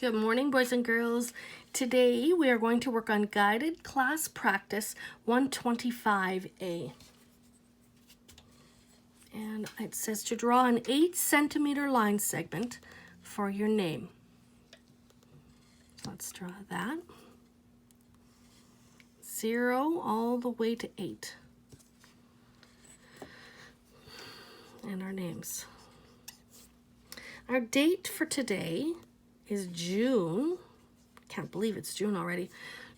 Good morning, boys and girls. Today we are going to work on Guided Class Practice 125A. And it says to draw an 8-centimeter line segment for your name. Let's draw that. 0 all the way to 8. And our names. Our date for today is June, can't believe it's June already,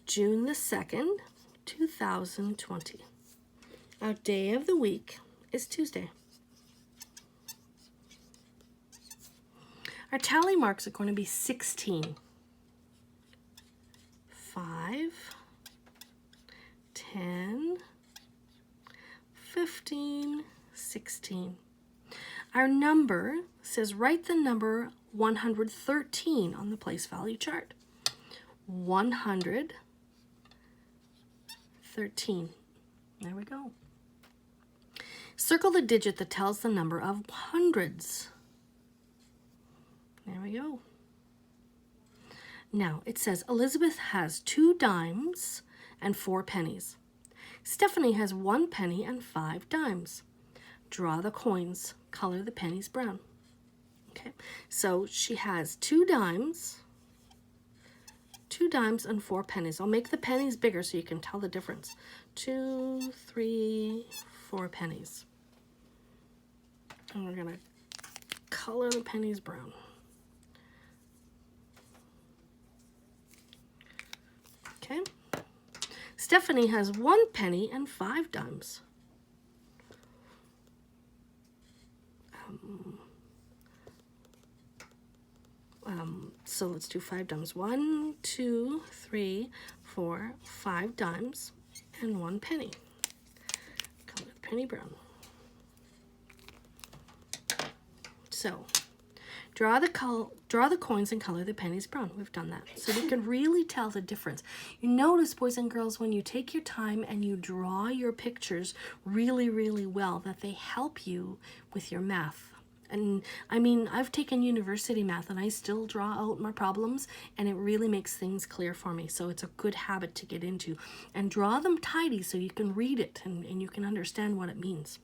June the 2nd, 2020. Our day of the week is Tuesday. Our tally marks are going to be 16. 5, 10, 15, 16. Our number says write the number 113 on the place value chart. 113. There we go. Circle the digit that tells the number of hundreds. There we go. Now it says Elizabeth has 2 dimes and 4 pennies. Stephanie has 1 penny and 5 dimes. Draw the coins. Color the pennies brown. Okay, so she has 2 dimes and 4 pennies. I'll make the pennies bigger so you can tell the difference. 2, 3, 4 pennies. And we're gonna color the pennies brown. Okay. Stephanie has 1 penny and 5 dimes. So let's do 5 dimes. 1, 2, 3, 4, 5 dimes and 1 penny. Color the penny brown. So draw the coins and color the pennies brown. We've done that. So we can really tell the difference. You notice, boys and girls, when you take your time and you draw your pictures really, really well, that they help you with your math. And I mean, I've taken university math and I still draw out my problems and it really makes things clear for me. So it's a good habit to get into. And draw them tidy so you can read it and you can understand what it means.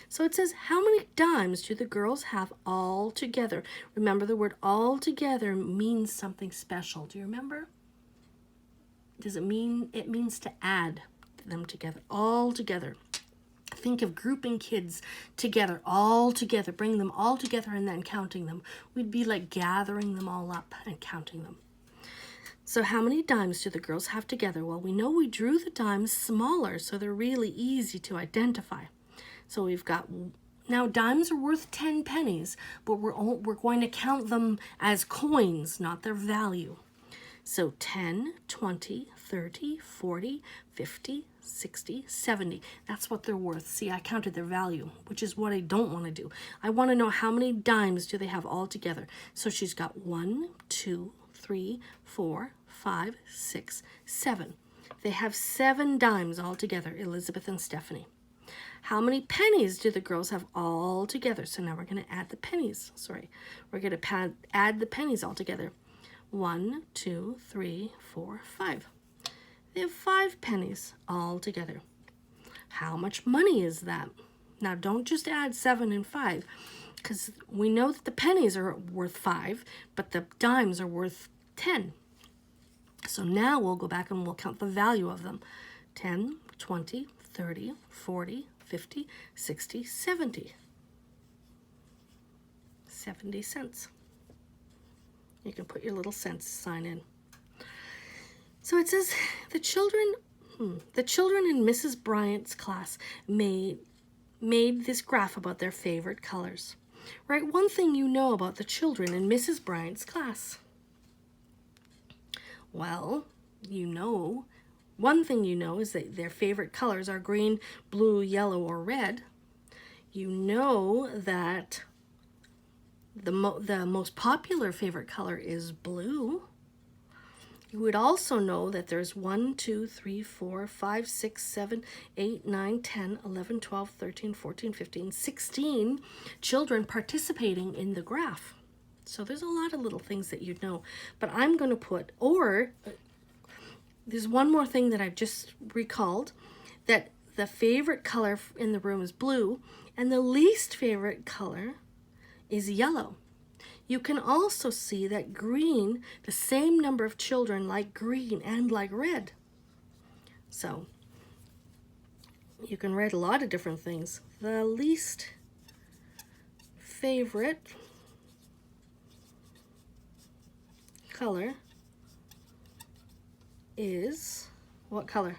So it says, how many dimes do the girls have all together? Remember, the word all together means something special. Do you remember? Does it mean, it means to add them together, all together. Think of grouping kids together, all together, bring them all together and then counting them. We'd be like gathering them all up and counting them. So how many dimes do the girls have together? Well, we know we drew the dimes smaller, so they're really easy to identify. So we've got, now dimes are worth 10 pennies, but we're going to count them as coins, not their value. So 10, 20, 30, 40, 50, 60, 70. That's what they're worth. See, I counted their value, which is what I don't want to do. I want to know how many dimes do they have all together. So she's got 1, 2, 3, 4, 5, 6, 7. They have 7 dimes all together, Elizabeth and Stephanie. How many pennies do the girls have all together? So now we're going to add the pennies. We're going to add the pennies all together. 1, 2, 3, 4, 5. They have 5 pennies all together. How much money is that? Now don't just add 7 and 5, because we know that the pennies are worth 5, but the dimes are worth 10. So now we'll go back and we'll count the value of them. 10, 20, 30, 40, 50, 60, 70. 70 cents. You can put your little cents sign in. So it says the children in Mrs. Bryant's class made this graph about their favorite colors. Write one thing you know about the children in Mrs. Bryant's class. Well, one thing you know is that their favorite colors are green, blue, yellow, or red. You know that the most popular favorite color is blue. You would also know that there's 1, 2, 3, 4, 5, 6, 7, 8, 9, 10, 11, 12, 13, 14, 15, 16 children participating in the graph. So there's a lot of little things that you'd know. But I'm going to put, or there's one more thing that I've just recalled, that the favorite color in the room is blue, and the least favorite color is yellow. You can also see that green, the same number of children like green and like red. So you can write a lot of different things. The least favorite color is, what color?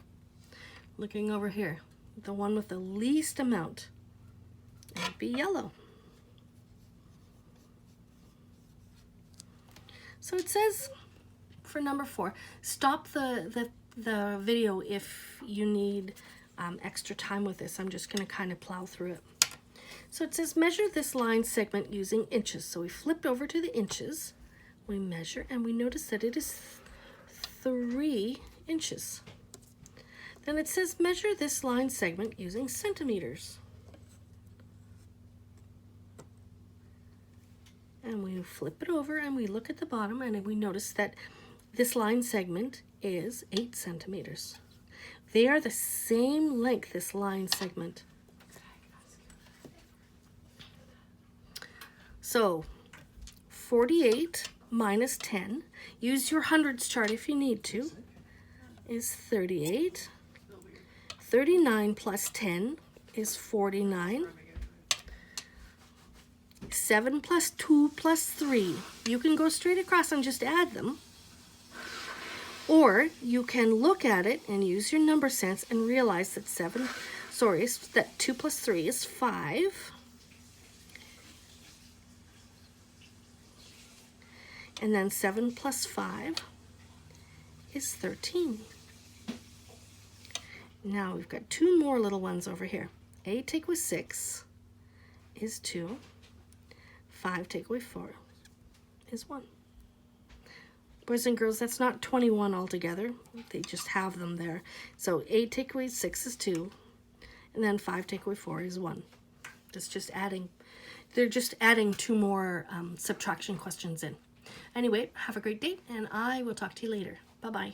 Looking over here, the one with the least amount. It would be yellow. So it says for number 4, stop the video if you need extra time with this. I'm just going to kind of plow through it. So it says measure this line segment using inches. So we flipped over to the inches. We measure and we notice that it is 3 inches. Then it says measure this line segment using centimeters. And we flip it over and we look at the bottom and we notice that this line segment is 8 centimeters. They are the same length, this line segment. So 48 minus 10, use your hundreds chart if you need to, is 38. 39 plus 10 is 49. 7 plus 2 plus 3. You can go straight across and just add them. Or you can look at it and use your number sense and realize that 2 plus 3 is 5. And then 7 plus 5 is 13. Now we've got 2 more little ones over here. 8 take away 6 is 2. 5 take away 4 is 1. Boys and girls, that's not 21 altogether. They just have them there. So 8 take away 6 is 2. And then 5 take away 4 is 1. That's just adding. They're just adding 2 more subtraction questions in. Anyway, have a great day, and I will talk to you later. Bye-bye.